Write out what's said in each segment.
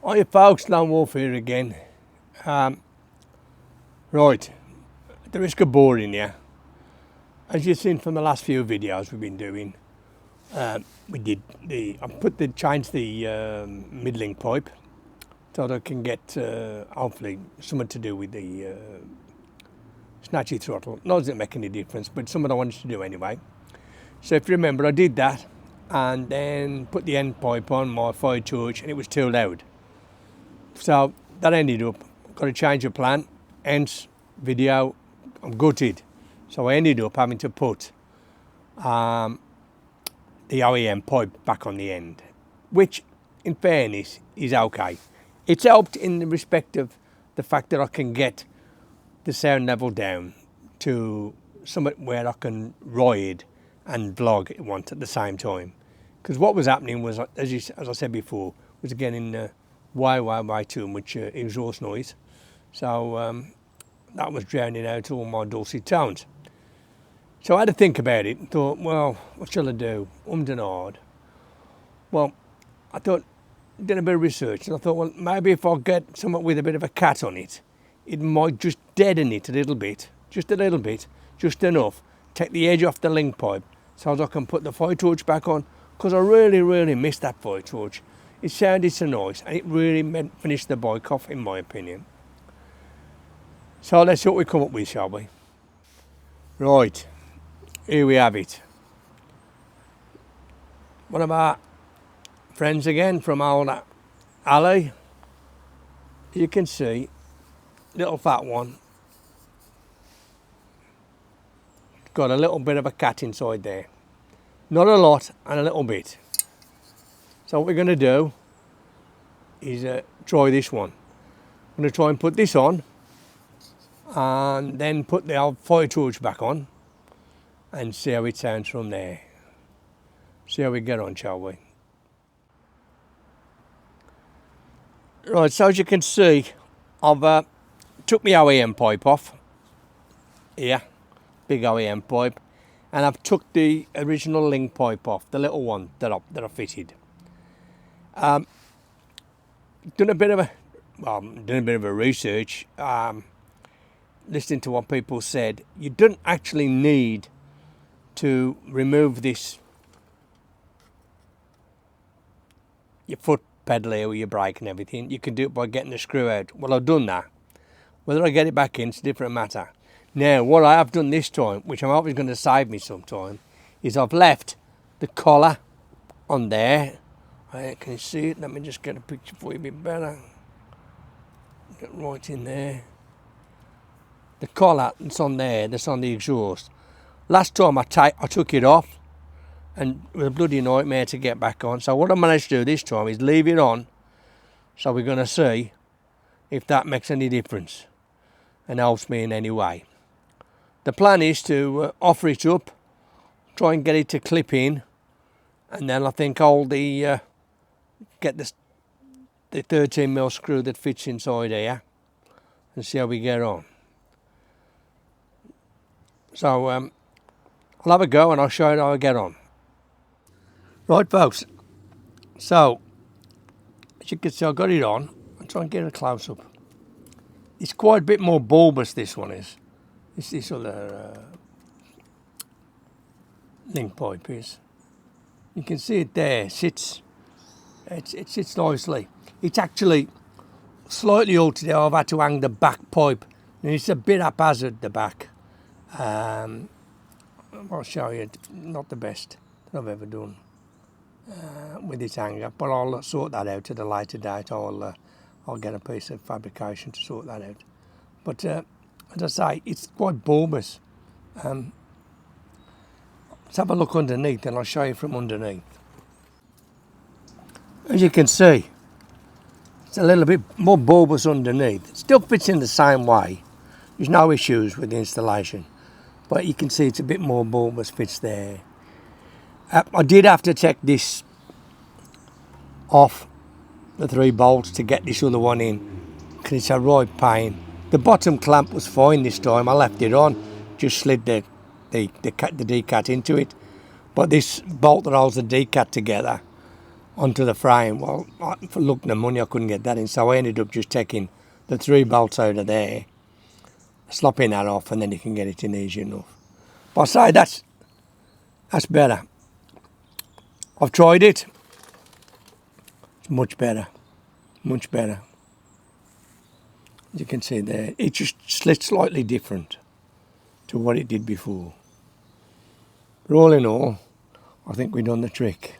Hiya folks, Lone Wolf here again. Right, at the risk of boring you, as you've seen from the last few videos we've been doing, I changed the mid-link pipe so that I can get hopefully something to do with the snatchy throttle. Not that it make any difference, but something I wanted to do anyway. So if you remember, I did that and then put the end pipe on my fire torch and it was too loud. So that ended up, got to change the plan, hence video, I'm gutted. So I ended up having to put the OEM pipe back on the end, which in fairness is okay. It's helped in the respect of the fact that I can get the sound level down to somewhere where I can ride and vlog at once at the same time. Because what was happening was, as I said before, was getting way too much exhaust noise. So that was drowning out all my dulcet tones. So I had to think about it and thought, well, what shall I do? And hard. Well, I thought, did a bit of research, and I thought, well, maybe if I get something with a bit of a cat on it, it might just deaden it a little bit, just enough, take the edge off the link pipe, so as I can put the fire torch back on, because I really missed that fire torch. It sounded so nice, and it really finished the bike off, in my opinion. So let's see what we come up with, shall we? Right, here we have it. One of our friends again from old Ali. You can see, little fat one. Got a little bit of a cat inside there. Not a lot, and a little bit. So what we're going to do is try this one. I'm going to try and put this on and then put the old fire torch back on and see how it sounds from there. See how we get on, shall we? Right, so as you can see, I've took my OEM pipe off. Here, big OEM pipe. And I've took the original link pipe off, the little one that I fitted. Done a bit of a research, listening to what people said. You don't actually need to remove this, your foot pedal here with your brake and everything. You can do it by getting the screw out. Well, I've done that. Whether I get it back in, it's a different matter. Now, what I have done this time, which I'm hoping is going to save me some time, is I've left the collar on there. Can you see it? Let me just get a picture for you a bit better. Get right in there. The collar that's on there, that's on the exhaust. Last time I took it off, and it was a bloody nightmare to get back on. So what I managed to do this time is leave it on. So we're going to see if that makes any difference and helps me in any way. The plan is to offer it up, try and get it to clip in, and then I think I'll get the 13mm screw that fits inside here and see how we get on. So I'll have a go and I'll show you how I get on. Right folks, so as you can see, I got it on. I'll try and get a close up. It's quite a bit more bulbous, this one is. This other link pipe is. You can see it there, it sits nicely. It's actually slightly altered there. I've had to hang the back pipe, and it's a bit haphazard, the back. I'll show you, it's not the best that I've ever done with this hanger, but I'll sort that out at a later date. I'll get a piece of fabrication to sort that out. But as I say, it's quite bulbous. Let's have a look underneath and I'll show you from underneath. As you can see, it's a little bit more bulbous underneath. It still fits in the same way. There's no issues with the installation. But you can see it's a bit more bulbous, fits there. I did have to take this off, the 3 bolts, to get this other one in, because it's a right pain. The bottom clamp was fine this time. I left it on, just slid the decat into it. But this bolt that holds the decat together, onto the frame. Well, for looking at money, I couldn't get that in, so I ended up just taking the 3 bolts out of there, slopping that off, and then you can get it in easy enough. But I say that's better. I've tried it. It's much better. Much better. As you can see there, it just slits slightly different to what it did before. But all in all, I think we've done the trick.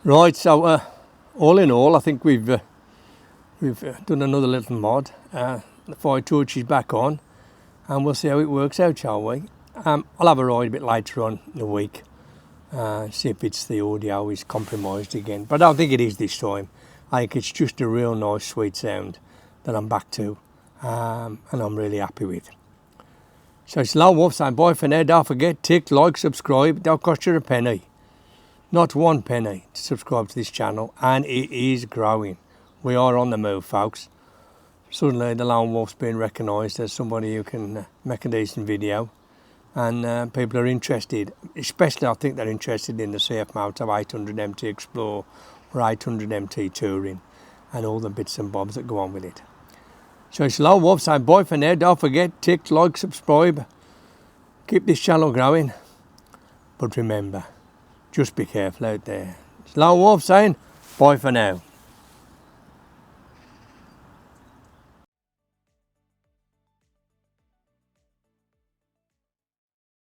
Right, so all in all, I think we've done another little mod. The fire torch is back on, and we'll see how it works out, shall we? I'll have a ride a bit later on in the week, see if it's the audio is compromised again. But I don't think it is this time. I think it's just a real nice, sweet sound that I'm back to, and I'm really happy with. So it's Lone Wolf saying bye for now. Don't forget, tick, like, subscribe. Don't cost you a penny. Not 1 penny to subscribe to this channel, and it is growing. We are on the move, folks. Suddenly the Lone Wolf's been recognised as somebody who can make a decent video, and people are interested, especially I think they're interested in the CF Moto 800 MT Explorer or 800 MT Touring and all the bits and bobs that go on with it. So it's Lone Wolf saying bye for now. Don't forget, tick, like, subscribe. Keep this channel growing. But remember, just be careful out there. It's Lone Wolf saying bye for now.